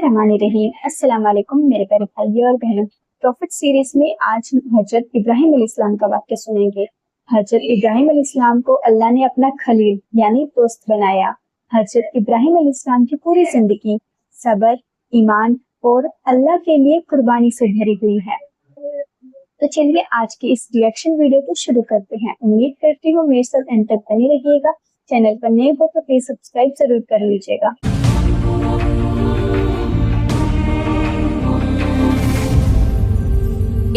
बिस्मिल्लाहिर्रहमानिर्रहीम। अस्सलाम वालेकुम मेरे प्यारे भाइयों और बहनों। प्रॉफिट सीरीज में आज हम हजरत इब्राहिम अलैहिस्सलाम का वाक़या सुनेंगे। हजरत इब्राहिम अलैहिस्सलाम को अल्लाह ने अपना खलील यानी दोस्त बनाया। हजरत इब्राहिम अलैहिस्सलाम की पूरी जिंदगी सब्र, ईमान और अल्लाह के लिए कुर्बानी से भरी हुई है। तो चलिए आज की इस रिएक्शन वीडियो को शुरू करते हैं। उम्मीद करती हूँ मेरे साथ एंड तक बने रहिएगा। चैनल पर नए हो तो प्लीज सब्सक्राइब जरूर कर लीजिएगा।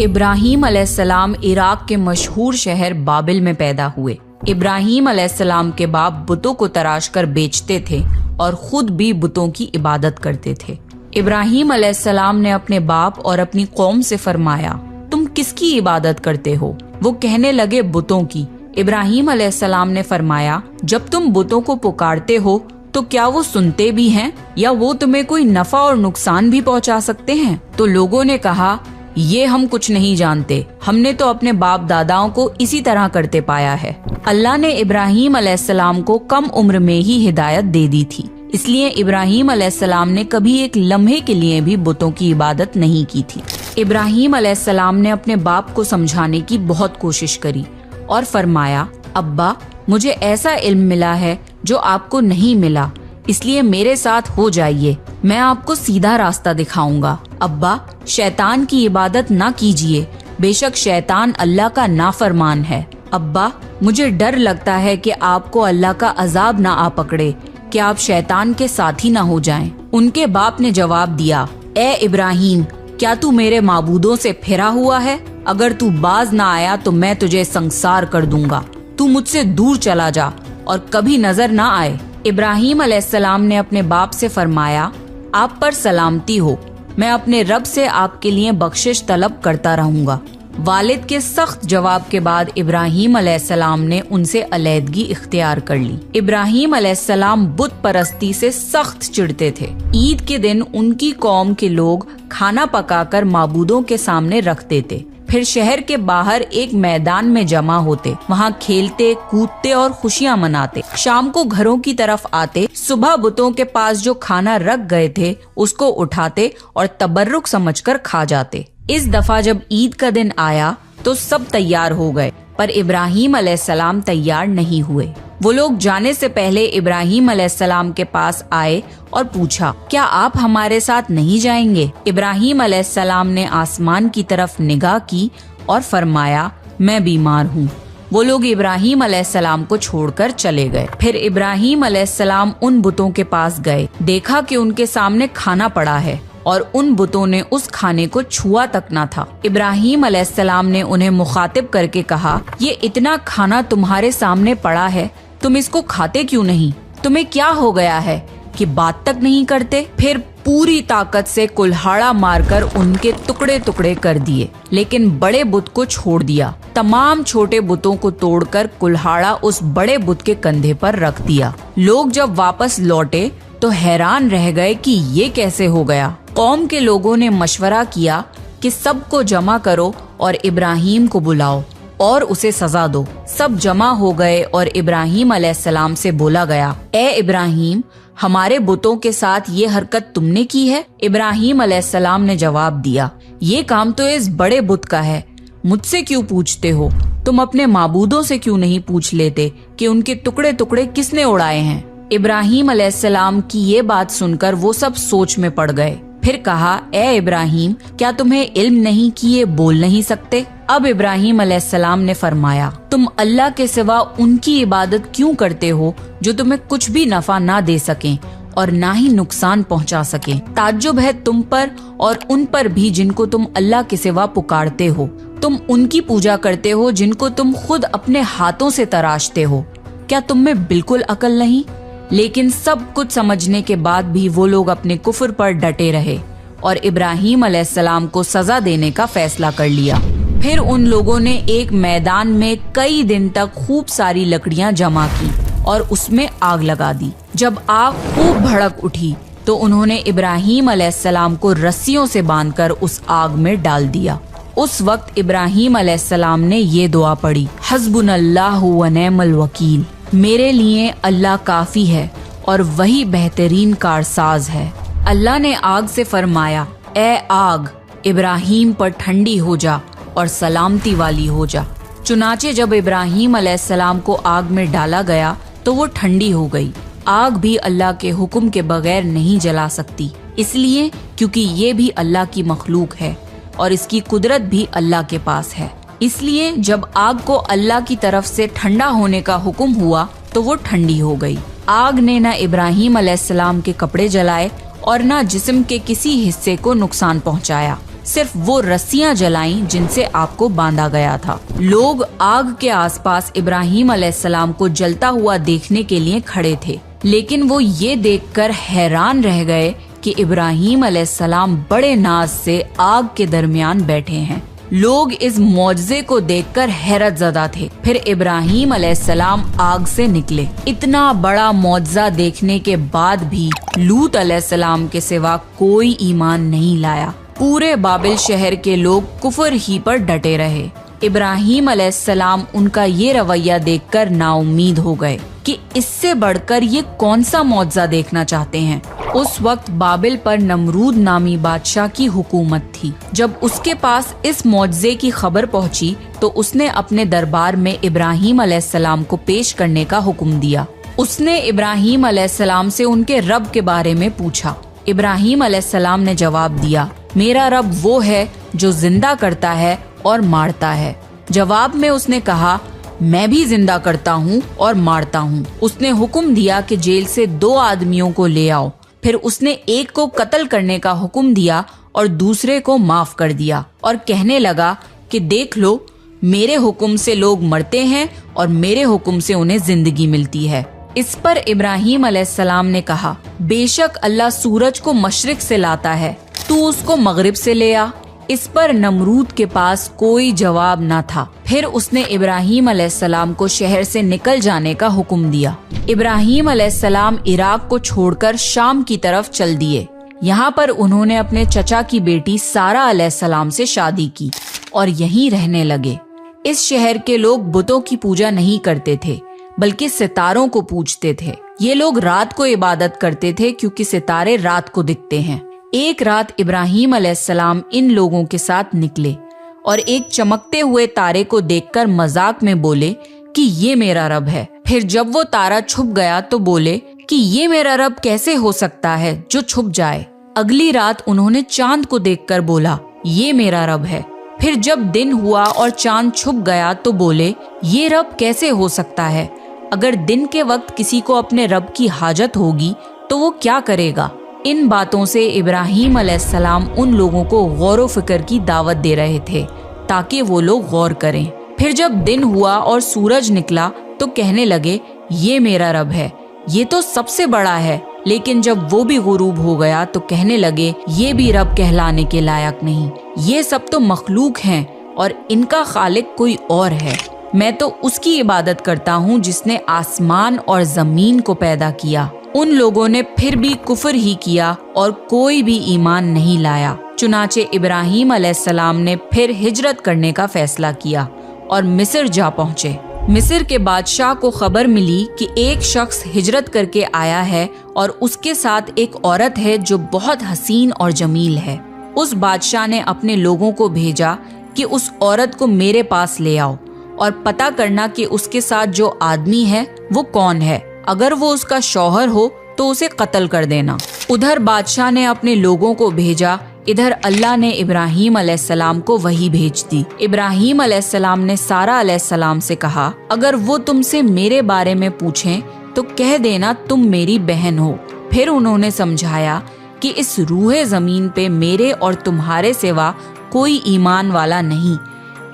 इब्राहीम अलैहिस्सलाम इराक के मशहूर शहर बाबिल में पैदा हुए। इब्राहीम अलैहिस्सलाम के बाप बुतों को तराश कर बेचते थे और खुद भी बुतों की इबादत करते थे। इब्राहीम अलैहिस्सलाम ने अपने बाप और अपनी कौम से फरमाया, तुम किसकी इबादत करते हो? वो कहने लगे, बुतों की। इब्राहीम अलैहिस्सलाम ने फरमाया, जब तुम बुतों को पुकारते हो तो क्या वो सुनते भी हैं या वो तुम्हें कोई नफा और नुकसान भी पहुंचा सकते हैं? तो लोगों ने कहा, ये हम कुछ नहीं जानते, हमने तो अपने बाप दादाओं को इसी तरह करते पाया है। अल्लाह ने इब्राहीम अलैहिस्सलाम को कम उम्र में ही हिदायत दे दी थी, इसलिए इब्राहीम अलैहिस्सलाम ने कभी एक लम्हे के लिए भी बुतों की इबादत नहीं की थी। इब्राहीम अलैहिस्सलाम ने अपने बाप को समझाने की बहुत कोशिश करी और फरमाया, अब्बा, मुझे ऐसा इल्म मिला है जो आपको नहीं मिला, इसलिए मेरे साथ हो जाइए, मैं आपको सीधा रास्ता दिखाऊंगा। अब्बा, शैतान की इबादत ना कीजिए, बेशक शैतान अल्लाह का नाफरमान है। अब्बा, मुझे डर लगता है कि आपको अल्लाह का अजाब ना आ पकड़े, कि आप शैतान के साथी ना हो जाएं। उनके बाप ने जवाब दिया, ए इब्राहीम, क्या तू मेरे माबूदों से फिरा हुआ है? अगर तू बाज ना आया तो मैं तुझे संसार कर दूंगा। तू मुझसे दूर चला जा और कभी नजर ना आए। इब्राहीम अलैहिस्सलाम ने अपने बाप से फरमाया, आप पर सलामती हो, मैं अपने रब से आपके लिए बख्शिश तलब करता रहूंगा। वालिद के सख्त जवाब के बाद इब्राहीम अलैहिस्सलाम ने उनसे अलैदगी इख्तियार कर ली। इब्राहीम अलैहिस्सलाम बुत परस्ती से सख्त चिढ़ते थे। ईद के दिन उनकी कौम के लोग खाना पकाकर माबूदों के सामने रखते थे, फिर शहर के बाहर एक मैदान में जमा होते, वहाँ खेलते कूदते और खुशियाँ मनाते। शाम को घरों की तरफ आते, सुबह बुतों के पास जो खाना रख गए थे उसको उठाते और तबर्रुक समझकर खा जाते। इस दफा जब ईद का दिन आया तो सब तैयार हो गए, पर इब्राहीम अलैहिस्सलाम तैयार नहीं हुए। वो लोग जाने से पहले इब्राहीम अलैहिस्सलाम के पास आए और पूछा, क्या आप हमारे साथ नहीं जाएंगे? इब्राहीम अलैहिस्सलाम ने आसमान की तरफ निगाह की और फरमाया, मैं बीमार हूँ। वो लोग इब्राहीम अलैहिस्सलाम को छोड़कर चले गए। फिर इब्राहीम अलैहिस्सलाम उन बुतों के पास गए, देखा कि उनके सामने खाना पड़ा है और उन बुतों ने उस खाने को छुआ तक ना था। इब्राहीम अलैहिस्सलाम ने उन्हें मुखातिब करके कहा, ये इतना खाना तुम्हारे सामने पड़ा है, तुम इसको खाते क्यों नहीं? तुम्हें क्या हो गया है कि बात तक नहीं करते? फिर पूरी ताकत से कुल्हाड़ा मारकर उनके टुकड़े टुकड़े कर दिए, लेकिन बड़े बुत को छोड़ दिया। तमाम छोटे बुतों को तोड़कर कुल्हाड़ा उस बड़े बुत के कंधे पर रख दिया। लोग जब वापस लौटे तो हैरान रह गए कि ये कैसे हो गया। कौम के लोगों ने मशवरा किया कि सबको जमा करो और इब्राहीम को बुलाओ और उसे सजा दो। सब जमा हो गए और इब्राहीम अलैहिस्सलाम से बोला गया, ए इब्राहीम, हमारे बुतों के साथ ये हरकत तुमने की है? इब्राहीम अलैहिस्सलाम ने जवाब दिया, ये काम तो इस बड़े बुत का है, मुझसे क्यों पूछते हो? तुम अपने माबूदों से क्यों नहीं पूछ लेते कि उनके टुकड़े टुकड़े किसने उड़ाए हैं? इब्राहीम अलैहिस्सलाम की ये बात सुनकर वो सब सोच में पड़ गए। फिर कहा, ए इब्राहीम, क्या तुम्हें इल्म नहीं कि ये बोल नहीं सकते? अब इब्राहीम अलैहिस्सलाम ने फरमाया, तुम अल्लाह के सिवा उनकी इबादत क्यों करते हो जो तुम्हें कुछ भी नफा ना दे सकें और ना ही नुकसान पहुंचा सकें? ताज्जुब है तुम पर और उन पर भी जिनको तुम अल्लाह के सिवा पुकारते हो। तुम उनकी पूजा करते हो जिनको तुम खुद अपने हाथों से तराशते हो। क्या तुम में बिल्कुल अकल नहीं? लेकिन सब कुछ समझने के बाद भी वो लोग अपने कुफ्र पर डटे रहे और इब्राहीम अलैहिस्सलाम को सजा देने का फैसला कर लिया। फिर उन लोगों ने एक मैदान में कई दिन तक खूब सारी लकड़ियां जमा की और उसमें आग लगा दी। जब आग खूब भड़क उठी तो उन्होंने इब्राहीम अलैहिस्सलाम को रस्सियों से बांधकर उस आग में डाल दिया। उस वक्त इब्राहीम अलैहिस्सलाम ने ये दुआ पढ़ी, हस्बुनल्लाहु व निअमल वकील, मेरे लिए अल्लाह काफी है और वही बेहतरीन कारसाज है। अल्लाह ने आग से फरमाया, ए आग, इब्राहिम पर ठंडी हो जा और सलामती वाली हो जा। चुनाचे जब इब्राहिम अलैहिस्सलाम को आग में डाला गया तो वो ठंडी हो गई। आग भी अल्लाह के हुक्म के बगैर नहीं जला सकती, इसलिए क्योंकि ये भी अल्लाह की मखलूक है और इसकी कुदरत भी अल्लाह के पास है। इसलिए जब आग को अल्लाह की तरफ से ठंडा होने का हुक्म हुआ तो वो ठंडी हो गई। आग ने न इब्राहिम अलैहिस्सलाम के कपड़े जलाए और न जिस्म के किसी हिस्से को नुकसान पहुंचाया, सिर्फ वो रस्सियां जलाईं जिनसे आपको बांधा गया था। लोग आग के आसपास इब्राहिम अलैहिस्सलाम को जलता हुआ देखने के लिए खड़े थे, लेकिन वो ये देखकर हैरान रह गए कि इब्राहिम अलैहिस्सलाम बड़े नाज से आग के दरमियान बैठे हैं। लोग इस मौजज़े को देखकर हैरत ज़दा थे। फिर इब्राहिम अलैहिस्सलाम आग से निकले। इतना बड़ा मौजज़ा देखने के बाद भी लूत अलैहिस्सलाम के सिवा कोई ईमान नहीं लाया। पूरे बाबिल शहर के लोग कुफर ही पर डटे रहे। इब्राहिम अलैहिस्सलाम उनका ये रवैया देखकर नाउम्मीद हो गए कि इससे बढ़कर ये कौन सा मौजज़ा देखना चाहते हैं। उस वक्त बाबिल पर नमरूद नामी बादशाह की हुकूमत थी। जब उसके पास इस मौजज़े की खबर पहुंची तो उसने अपने दरबार में इब्राहिम अलैहिस्सलाम को पेश करने का हुक्म दिया। उसने इब्राहिम अलैहिस्सलाम से उनके रब के बारे में पूछा। इब्राहिम अलैहिस्सलाम ने जवाब दिया, मेरा रब वो है जो जिंदा करता है और मारता है। जवाब में उसने कहा, मैं भी जिंदा करता हूँ और मारता हूँ। उसने हुक्म दिया कि जेल से 2 आदमियों को ले आओ। फिर उसने एक को कत्ल करने का हुक्म दिया और दूसरे को माफ कर दिया और कहने लगा कि देख लो, मेरे हुक्म से लोग मरते हैं और मेरे हुक्म से उन्हें जिंदगी मिलती है। इस पर इब्राहिम अलैहिस्सलाम ने कहा, बेशक अल्लाह सूरज को मशरिक से लाता है, तू उसको मगरिब से ले आ। इस पर नमरूद के पास कोई जवाब न था। फिर उसने इब्राहिम अलैहिस्सलाम को शहर से निकल जाने का हुक्म दिया। इब्राहिम अलैहिस्सलाम इराक को छोड़कर शाम की तरफ चल दिए। यहाँ पर उन्होंने अपने चचा की बेटी सारा अलैहिस्सलाम से शादी की और यहीं रहने लगे। इस शहर के लोग बुतों की पूजा नहीं करते थे, बल्कि सितारों को पूजते थे। ये लोग रात को इबादत करते थे क्योंकि सितारे रात को दिखते हैं। एक रात इब्राहिम अलैहिस्सलाम इन लोगों के साथ निकले और एक चमकते हुए तारे को देखकर मजाक में बोले कि ये मेरा रब है। फिर जब वो तारा छुप गया तो बोले कि ये मेरा रब कैसे हो सकता है जो छुप जाए। अगली रात उन्होंने चांद को देखकर बोला, ये मेरा रब है। फिर जब दिन हुआ और चांद छुप गया तो बोले, ये रब कैसे हो सकता है। अगर दिन के वक्त किसी को अपने रब की हाजत होगी तो वो क्या करेगा। इन बातों से इब्राहिम अलैहिस्सलाम उन लोगों को गौर व फिक्र की दावत दे रहे थे ताकि वो लोग गौर करें। फिर जब दिन हुआ और सूरज निकला तो कहने लगे, ये मेरा रब है, ये तो सबसे बड़ा है। लेकिन जब वो भी गुरूब हो गया तो कहने लगे, ये भी रब कहलाने के लायक नहीं, ये सब तो मखलूक हैं और इनका खालिक कोई और है। मैं तो उसकी इबादत करता हूँ जिसने आसमान और जमीन को पैदा किया। उन लोगों ने फिर भी कुफर ही किया और कोई भी ईमान नहीं लाया। चुनाचे इब्राहिम अलैहिस्सलाम ने फिर हिजरत करने का फैसला किया और मिस्र जा पहुँचे। मिस्र के बादशाह को खबर मिली कि एक शख्स हिजरत करके आया है और उसके साथ एक औरत है जो बहुत हसीन और जमील है। उस बादशाह ने अपने लोगों को भेजा कि उस औरत को मेरे पास ले आओ और पता करना कि उसके साथ जो आदमी है वो कौन है। अगर वो उसका शौहर हो तो उसे कत्ल कर देना। उधर बादशाह ने अपने लोगों को भेजा, इधर अल्लाह ने इब्राहिम अलैहिस्सलाम को वही भेज दी। इब्राहिम अलैहिस्सलाम ने सारा अलैहिस्सलाम से कहा, अगर वो तुमसे मेरे बारे में पूछें तो कह देना तुम मेरी बहन हो। फिर उन्होंने समझाया कि इस रूहे जमीन पे मेरे और तुम्हारे सिवा कोई ईमान वाला नहीं,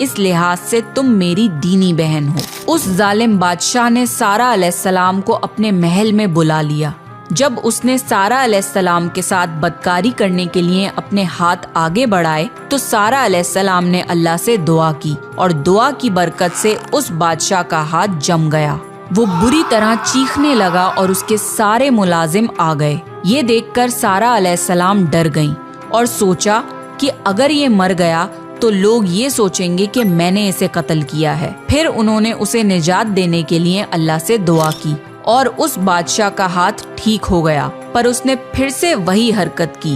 इस लिहाज से तुम मेरी दीनी बहन हो। उस जालिम बादशाह ने सारा अलैहिस्सलाम को अपने महल में बुला लिया। जब उसने सारा अलैहिस्सलाम के साथ बदकारी करने के लिए अपने हाथ आगे बढ़ाए तो सारा अलैहिस्सलाम ने अल्लाह से दुआ की और दुआ की बरकत से उस बादशाह का हाथ जम गया। वो बुरी तरह चीखने लगा और उसके सारे मुलाजिम आ गए। ये देखकर सारा अलैहिस्सलाम डर गईं और सोचा कि अगर ये मर गया तो लोग ये सोचेंगे कि मैंने इसे कत्ल किया है। फिर उन्होंने उसे निजात देने के लिए अल्लाह से दुआ की और उस बादशाह का हाथ ठीक हो गया। پر اس نے پھر سے وہی حرکت کی،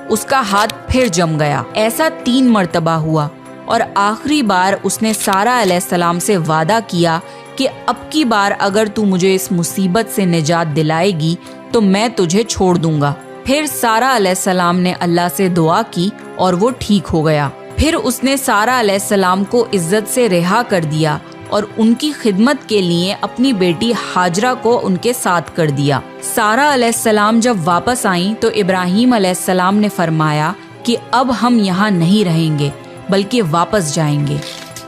اس کا ہاتھ پھر جم گیا۔ ایسا 3 مرتبہ ہوا اور آخری بار اس نے سارہ علیہ السلام سے وعدہ کیا کہ اب کی بار اگر تو مجھے اس مصیبت سے نجات دلائے گی تو میں تجھے چھوڑ دوں گا۔ پھر سارہ علیہ السلام نے اللہ سے دعا کی اور وہ ٹھیک ہو گیا۔ پھر اس نے سارہ علیہ السلام کو عزت سے رہا کر دیا اور ان کی خدمت کے لیے اپنی بیٹی ہاجرہ کو ان کے ساتھ کر دیا۔ سارہ علیہ السلام جب واپس آئیں تو ابراہیم علیہ السلام نے فرمایا کہ اب ہم یہاں نہیں رہیں گے بلکہ واپس جائیں گے۔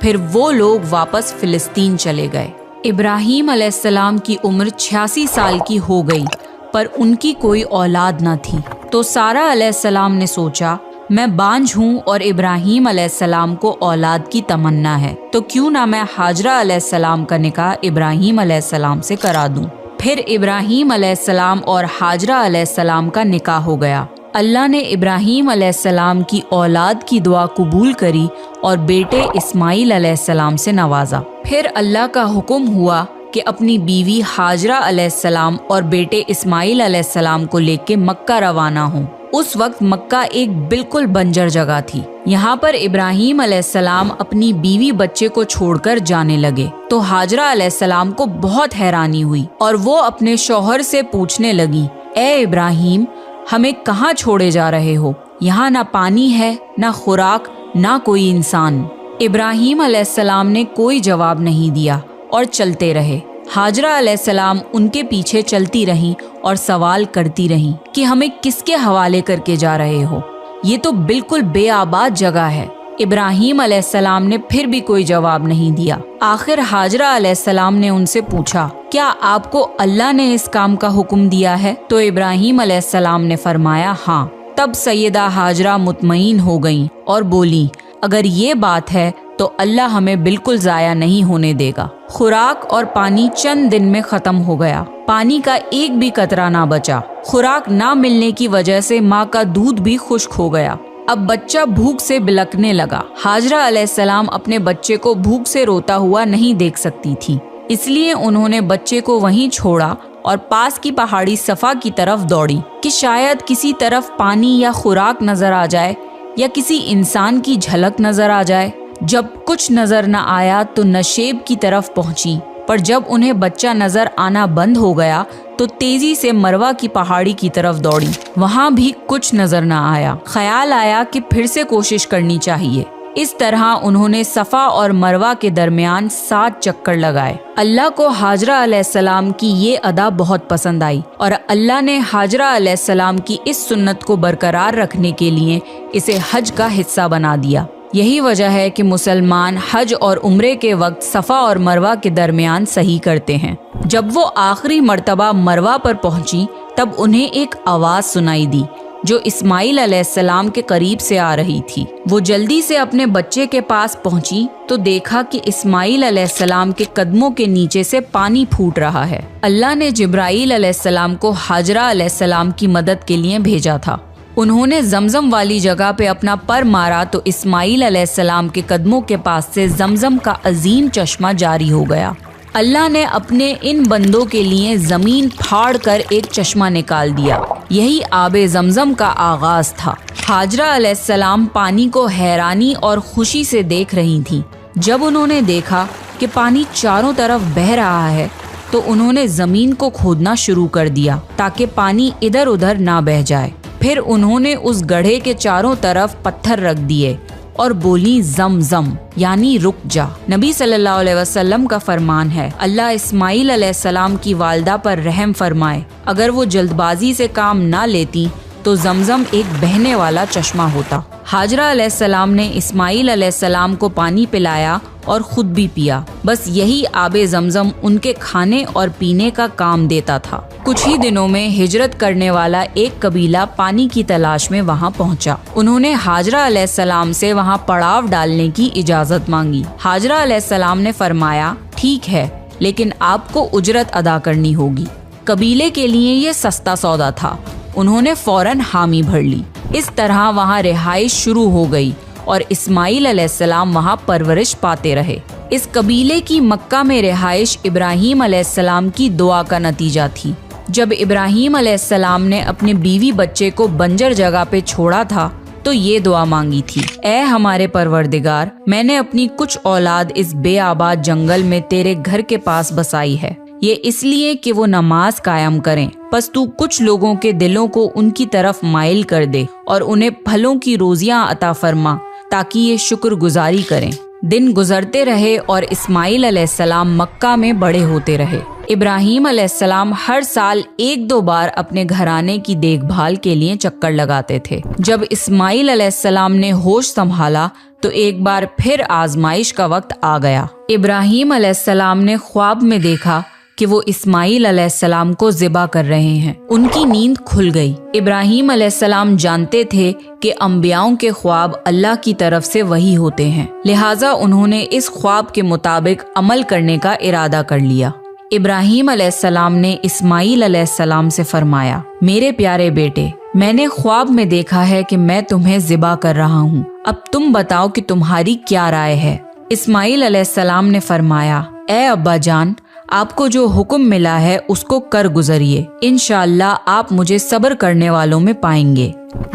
پھر وہ لوگ واپس فلسطین چلے گئے۔ ابراہیم علیہ السلام کی عمر 86 سال کی ہو گئی پر ان کی کوئی اولاد نہ تھی، تو سارہ علیہ السلام نے سوچا میں بانجھ ہوں اور ابراہیم علیہ السلام کو اولاد کی تمنا ہے، تو کیوں نہ میں ہاجرہ علیہ السلام کا نکاح ابراہیم علیہ السلام سے کرا دوں۔ پھر ابراہیم علیہ السلام اور ہاجرہ علیہ السلام کا نکاح ہو گیا۔ اللہ نے ابراہیم علیہ السلام کی اولاد کی دعا قبول کری اور بیٹے اسماعیل علیہ السلام سے نوازا۔ پھر اللہ کا حکم ہوا کہ اپنی بیوی ہاجرہ علیہ السلام اور بیٹے اسماعیل علیہ السلام کو لے کے مکہ روانہ ہوں۔ اس وقت مکہ ایک بالکل بنجر جگہ تھی۔ یہاں پر ابراہیم علیہ السلام اپنی بیوی بچے کو چھوڑ کر جانے لگے تو ہاجرہ علیہ السلام کو بہت حیرانی ہوئی اور وہ اپنے شوہر سے پوچھنے لگی، اے ابراہیم، ہمیں کہاں چھوڑے جا رہے ہو؟ یہاں نہ پانی ہے، نہ خوراک، نہ کوئی انسان۔ ابراہیم علیہ السلام نے کوئی جواب نہیں دیا اور چلتے رہے۔ ہاجرہ علیہ السلام ان کے پیچھے چلتی رہیں اور سوال کرتی رہیں کہ ہمیں کس کے حوالے کر کے جا رہے ہو؟ یہ تو بالکل بے آباد جگہ ہے۔ ابراہیم علیہ السلام نے پھر بھی کوئی جواب نہیں دیا۔ آخر ہاجرہ علیہ السلام نے ان سے پوچھا، کیا آپ کو اللہ نے اس کام کا حکم دیا ہے؟ تو ابراہیم علیہ السلام نے فرمایا ہاں۔ تب سیدہ ہاجرہ مطمئن ہو گئیں اور بولی، اگر یہ بات ہے تو اللہ ہمیں بالکل ضائع نہیں ہونے دے گا۔ خوراک اور پانی چند دن میں ختم ہو گیا۔ پانی کا ایک بھی قطرہ نہ بچا۔ خوراک نہ ملنے کی وجہ سے ماں کا دودھ بھی خشک ہو گیا۔ اب بچہ بھوک سے بلکنے لگا۔ ہاجرہ علیہ السلام اپنے بچے کو بھوک سے روتا ہوا نہیں دیکھ سکتی تھی، اس لیے انہوں نے بچے کو وہیں چھوڑا اور پاس کی پہاڑی صفا کی طرف دوڑی کہ شاید کسی طرف پانی یا خوراک نظر آ جائے یا کسی انسان کی جھلک نظر آ جائے۔ جب کچھ نظر نہ آیا تو نشیب کی طرف پہنچی، پر جب انہیں بچہ نظر آنا بند ہو گیا تو تیزی سے مروہ کی پہاڑی کی طرف دوڑی۔ وہاں بھی کچھ نظر نہ آیا۔ خیال آیا کہ پھر سے کوشش کرنی چاہیے۔ اس طرح انہوں نے صفا اور مروہ کے درمیان 7 چکر لگائے۔ اللہ کو ہاجرہ علیہ السلام کی یہ ادا بہت پسند آئی اور اللہ نے ہاجرہ علیہ السلام کی اس سنت کو برقرار رکھنے کے لیے اسے حج کا حصہ بنا دیا۔ یہی وجہ ہے کہ مسلمان حج اور عمرے کے وقت صفا اور مروہ کے درمیان صحیح کرتے ہیں۔ جب وہ آخری مرتبہ مروہ پر پہنچی تب انہیں ایک آواز سنائی دی جو اسماعیل علیہ السلام کے قریب سے آ رہی تھی۔ وہ جلدی سے اپنے بچے کے پاس پہنچی تو دیکھا کہ اسماعیل علیہ السلام کے قدموں کے نیچے سے پانی پھوٹ رہا ہے۔ اللہ نے جبرائیل علیہ السلام کو ہاجرہ علیہ السلام کی مدد کے لیے بھیجا تھا۔ انہوں نے زمزم والی جگہ پہ اپنا پر مارا تو اسماعیل علیہ السلام کے قدموں کے پاس سے زمزم کا عظیم چشمہ جاری ہو گیا۔ اللہ نے اپنے ان بندوں کے لیے زمین پھاڑ کر ایک چشمہ نکال دیا۔ یہی آب زمزم کا آغاز تھا۔ ہاجرہ علیہ السلام پانی کو حیرانی اور خوشی سے دیکھ رہی تھیں۔ جب انہوں نے دیکھا کہ پانی چاروں طرف بہہ رہا ہے تو انہوں نے زمین کو کھودنا شروع کر دیا تاکہ پانی ادھر ادھر نہ بہہ جائے۔ پھر انہوں نے اس گڑھے کے چاروں طرف پتھر رکھ دیے اور بولی زمزم یعنی رک جا۔ نبی صلی اللہ علیہ وسلم کا فرمان ہے، اللہ اسماعیل علیہ السلام کی والدہ پر رحم فرمائے، اگر وہ جلد بازی سے کام نہ لیتی تو زمزم ایک بہنے والا چشمہ ہوتا۔ ہاجرہ علیہ السلام نے اسماعیل علیہ السلام کو پانی پلایا اور خود بھی پیا۔ بس یہی آب زمزم ان کے کھانے اور پینے کا کام دیتا تھا۔ کچھ ہی دنوں میں ہجرت کرنے والا ایک قبیلہ پانی کی تلاش میں وہاں پہنچا۔ انہوں نے ہاجرہ علیہ السلام سے وہاں پڑاؤ ڈالنے کی اجازت مانگی۔ ہاجرہ علیہ السلام نے فرمایا، ٹھیک ہے، لیکن آپ کو اجرت ادا کرنی ہوگی۔ قبیلے کے لیے یہ سستا سودا تھا۔ انہوں نے فوراً حامی بھر لی۔ اس طرح وہاں رہائش شروع ہو گئی اور اسماعیل علیہ السلام وہاں پرورش پاتے رہے۔ اس قبیلے کی مکہ میں رہائش ابراہیم علیہ السلام کی دعا کا نتیجہ تھی۔ جب ابراہیم علیہ السلام نے اپنے بیوی بچے کو بنجر جگہ پہ چھوڑا تھا تو یہ دعا مانگی تھی، اے ہمارے پروردگار، میں نے اپنی کچھ اولاد اس بے آباد جنگل میں تیرے گھر کے پاس بسائی ہے، یہ اس لیے کہ وہ نماز قائم کریں، پس تو کچھ لوگوں کے دلوں کو ان کی طرف مائل کر دے اور انہیں پھلوں کی روزیاں عطا فرما تاکہ یہ شکر گزاری کریں۔ دن گزرتے رہے اور اسماعیل علیہ السلام مکہ میں بڑے ہوتے رہے۔ ابراہیم علیہ السلام ہر سال 1-2 بار اپنے گھرانے کی دیکھ بھال کے لیے چکر لگاتے تھے۔ جب اسماعیل علیہ السلام نے ہوش سنبھالا تو ایک بار پھر آزمائش کا وقت آ گیا۔ ابراہیم علیہ السلام نے خواب میں دیکھا کہ وہ اسماعیل علیہ السلام کو ذبح کر رہے ہیں۔ ان کی نیند کھل گئی۔ ابراہیم علیہ السلام جانتے تھے کہ انبیاؤں کے خواب اللہ کی طرف سے وحی ہوتے ہیں، لہٰذا انہوں نے اس خواب کے مطابق عمل کرنے کا ارادہ کر لیا۔ ابراہیم علیہ السلام نے اسماعیل علیہ السلام سے فرمایا، میرے پیارے بیٹے، میں نے خواب میں دیکھا ہے کہ میں تمہیں ذبح کر رہا ہوں، اب تم بتاؤ کہ تمہاری کیا رائے ہے؟ اسماعیل علیہ السلام نے فرمایا، اے ابا جان، آپ کو جو حکم ملا ہے اس کو کر گزریے، انشاءاللہ آپ مجھے صبر کرنے والوں میں پائیں گے۔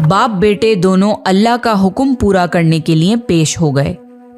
باپ بیٹے دونوں اللہ کا حکم پورا کرنے کے لیے پیش ہو گئے۔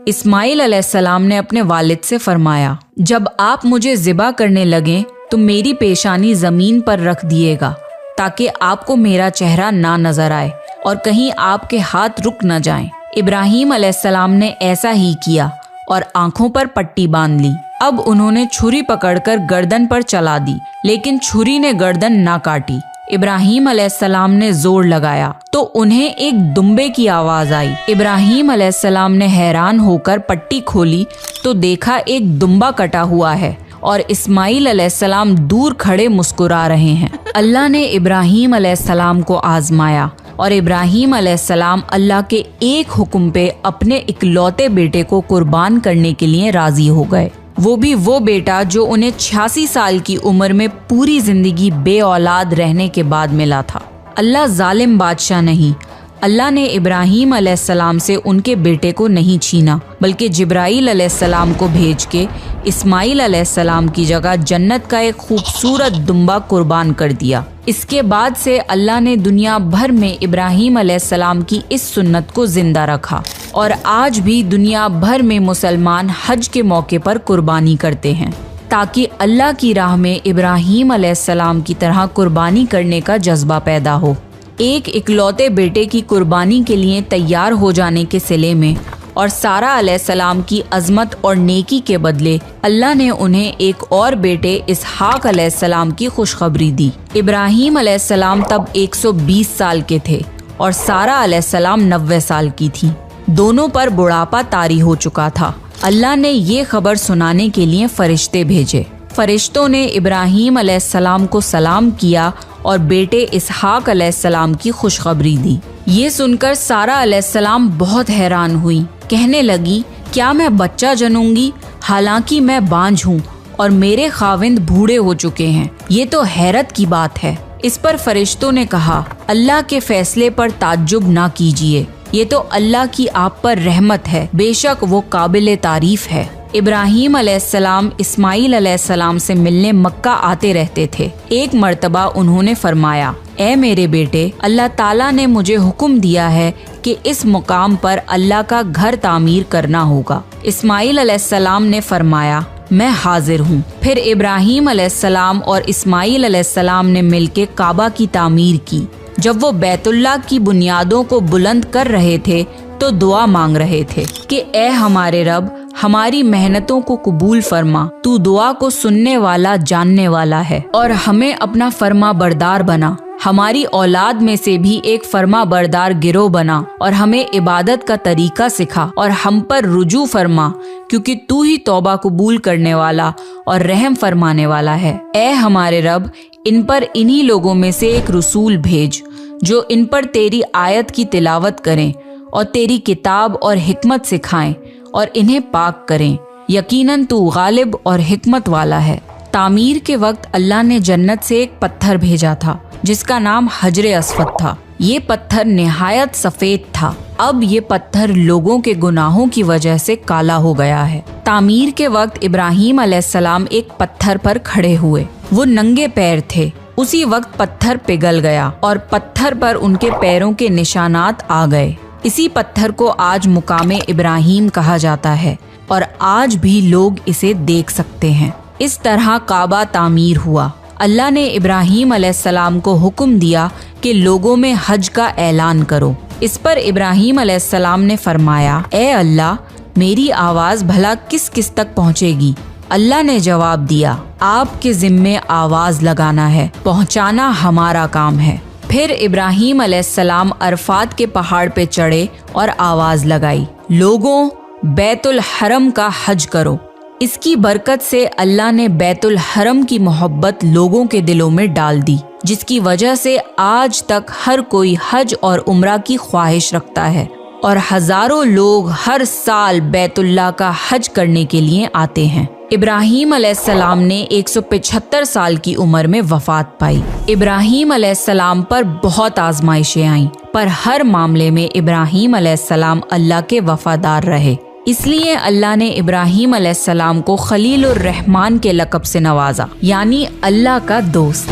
اسماعیل علیہ السلام نے اپنے والد سے فرمایا، جب آپ مجھے ذبح کرنے لگیں تو میری پیشانی زمین پر رکھ دیے گا تاکہ آپ کو میرا چہرہ نہ نظر آئے اور کہیں آپ کے ہاتھ رک نہ جائیں۔ ابراہیم علیہ السلام نے ایسا ہی کیا اور آنکھوں پر پٹی باندھ لی۔ اب انہوں نے چھری پکڑ کر گردن پر چلا دی، لیکن چھری نے گردن نہ کاٹی۔ ابراہیم علیہ السلام نے زور لگایا تو انہیں ایک دمبے کی آواز آئی۔ ابراہیم علیہ السلام نے حیران ہو کر پٹی کھولی تو دیکھا ایک دمبا کٹا ہوا ہے اور اسماعیل علیہ السلام دور کھڑے مسکرا رہے ہیں۔ اللہ نے ابراہیم علیہ السلام کو آزمایا اور ابراہیم علیہ السلام اللہ کے ایک حکم پہ اپنے اکلوتے بیٹے کو قربان کرنے کے لیے راضی ہو گئے، وہ بھی وہ بیٹا جو انہیں 86 سال کی عمر میں پوری زندگی بے اولاد رہنے کے بعد ملا تھا۔ اللہ ظالم بادشاہ نہیں، اللہ نے ابراہیم علیہ السلام سے ان کے بیٹے کو نہیں چھینا، بلکہ جبرائیل علیہ السلام کو بھیج کے اسماعیل علیہ السلام کی جگہ جنت کا ایک خوبصورت دمبا قربان کر دیا۔ اس کے بعد سے اللہ نے دنیا بھر میں ابراہیم علیہ السلام کی اس سنت کو زندہ رکھا، اور آج بھی دنیا بھر میں مسلمان حج کے موقع پر قربانی کرتے ہیں تاکہ اللہ کی راہ میں ابراہیم علیہ السلام کی طرح قربانی کرنے کا جذبہ پیدا ہو۔ ایک اکلوتے بیٹے کی قربانی کے لیے تیار ہو جانے کے صلے میں اور سارہ علیہ السلام کی عظمت اور نیکی کے بدلے اللہ نے انہیں ایک اور بیٹے اسحاق علیہ السلام کی خوشخبری دی۔ ابراہیم علیہ السلام تب 120 سال کے تھے اور سارہ علیہ السلام 90 سال کی تھی۔ دونوں پر بڑھاپا طاری ہو چکا تھا۔ اللہ نے یہ خبر سنانے کے لیے فرشتے بھیجے۔ فرشتوں نے ابراہیم علیہ السلام کو سلام کیا اور بیٹے اسحاق علیہ السلام کی خوشخبری دی۔ یہ سن کر سارہ علیہ السلام بہت حیران ہوئی، کہنے لگی، کیا میں بچہ جنوں گی؟ حالانکہ میں بانجھ ہوں اور میرے خاوند بوڑھے ہو چکے ہیں، یہ تو حیرت کی بات ہے۔ اس پر فرشتوں نے کہا، اللہ کے فیصلے پر تعجب نہ کیجیے، یہ تو اللہ کی آپ پر رحمت ہے، بے شک وہ قابل تعریف ہے۔ ابراہیم علیہ السلام اسماعیل علیہ السلام سے ملنے مکہ آتے رہتے تھے۔ ایک مرتبہ انہوں نے فرمایا، اے میرے بیٹے، اللہ تعالیٰ نے مجھے حکم دیا ہے کہ اس مقام پر اللہ کا گھر تعمیر کرنا ہوگا۔ اسماعیل علیہ السلام نے فرمایا، میں حاضر ہوں۔ پھر ابراہیم علیہ السلام اور اسماعیل علیہ السلام نے مل کے کعبہ کی تعمیر کی۔ جب وہ بیت اللہ کی بنیادوں کو بلند کر رہے تھے تو دعا مانگ رہے تھے کہ اے ہمارے رب، ہماری محنتوں کو قبول فرما، تو دعا کو سننے والا جاننے والا ہے، اور ہمیں اپنا فرما بردار بنا، ہماری اولاد میں سے بھی ایک فرما بردار گروہ بنا، اور ہمیں عبادت کا طریقہ سکھا اور ہم پر رجوع فرما، کیونکہ تو ہی توبہ قبول کرنے والا اور رحم فرمانے والا ہے۔ اے ہمارے رب، ان پر انہی لوگوں میں سے ایک رسول بھیج جو ان پر تیری آیت کی تلاوت کریں اور تیری کتاب اور حکمت سکھائیں اور انہیں پاک کریں، یقیناً تو غالب اور حکمت والا ہے۔ تعمیر کے وقت اللہ نے جنت سے ایک پتھر بھیجا تھا جس کا نام حجر اسود تھا۔ یہ پتھر نہایت سفید تھا۔ اب یہ پتھر لوگوں کے گناہوں کی وجہ سے کالا ہو گیا ہے۔ تعمیر کے وقت ابراہیم علیہ السلام ایک پتھر پر کھڑے ہوئے۔ وہ ننگے پیر تھے उसी वक्त पत्थर पिघल गया और पत्थर पर उनके पैरों के निशानात आ गए। इसी पत्थर को आज मुकामे इब्राहिम कहा जाता है और आज भी लोग इसे देख सकते हैं। इस तरह काबा तामीर हुआ। अल्लाह ने इब्राहिम अलैहिस्सलाम को हुक्म दिया कि लोगों में हज का ऐलान करो। इस पर इब्राहिम अलैहिस्सलाम ने फरमाया, ए अल्लाह, मेरी आवाज़ भला किस किस तक पहुँचेगी? अल्लाह ने जवाब दिया, आपके ज़िम्मे आवाज़ लगाना है, पहुँचाना हमारा काम है। फिर इब्राहिम अलैहिस्सलाम अरफात के पहाड़ पे चढ़े और आवाज़ लगाई, लोगों, बैतुल हरम का हज करो। इसकी बरकत से अल्लाह ने बैतुल हरम की मोहब्बत लोगों के दिलों में डाल दी, जिसकी वजह से आज तक हर कोई हज और उम्रा की ख्वाहिश रखता है और हजारों लोग हर साल बैतुल्लाह का हज करने के लिए आते हैं। इब्राहिम अलैहिस्सलाम ने 175 साल की उम्र में वफात पाई। इब्राहिम अलैहिस्सलाम पर बहुत आजमाइशें आईं, पर हर मामले में इब्राहिम अलैहिस्सलाम अल्लाह के वफादार रहे। इसलिए अल्लाह ने इब्राहिम अलैहिस्सलाम को खलीलुर रहमान के लक़ब से नवाजा, यानी अल्लाह का दोस्त।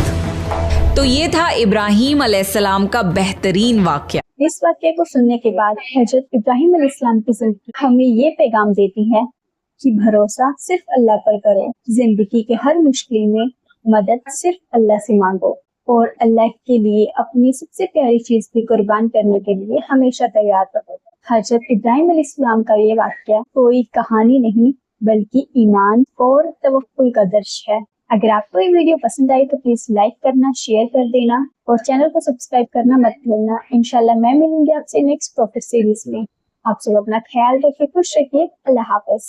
तो ये था इब्राहिम अलैहिस्सलाम का बेहतरीन वाक़या। इस वाक़ये को सुनने के बाद हज़रत इब्राहिम अलैहिस्सलाम की जिंदगी हमें ये पैगाम देती है कि भरोसा सिर्फ अल्लाह पर करो। जिंदगी के हर मुश्किल में मदद सिर्फ अल्लाह से मांगो और अल्लाह के लिए अपनी सबसे प्यारी चीज भी कुर्बान करने के लिए हमेशा तैयार रहो। हज़रत इब्राहिम अलैहिस्सलाम का ये वाक़या कोई कहानी नहीं बल्कि ईमान और तवक्कुल का दर्श है। अगर आपको ये वीडियो पसंद आई तो प्लीज लाइक करना, शेयर कर देना और चैनल को सब्सक्राइब करना मत भूलना। इंशाल्लाह मैं मिलूंगी आपसे नेक्स्ट प्रॉफिट सीरीज में। आप सब अपना ख्याल रखिए, खुश रखिए। अल्लाह हाफ़िज़।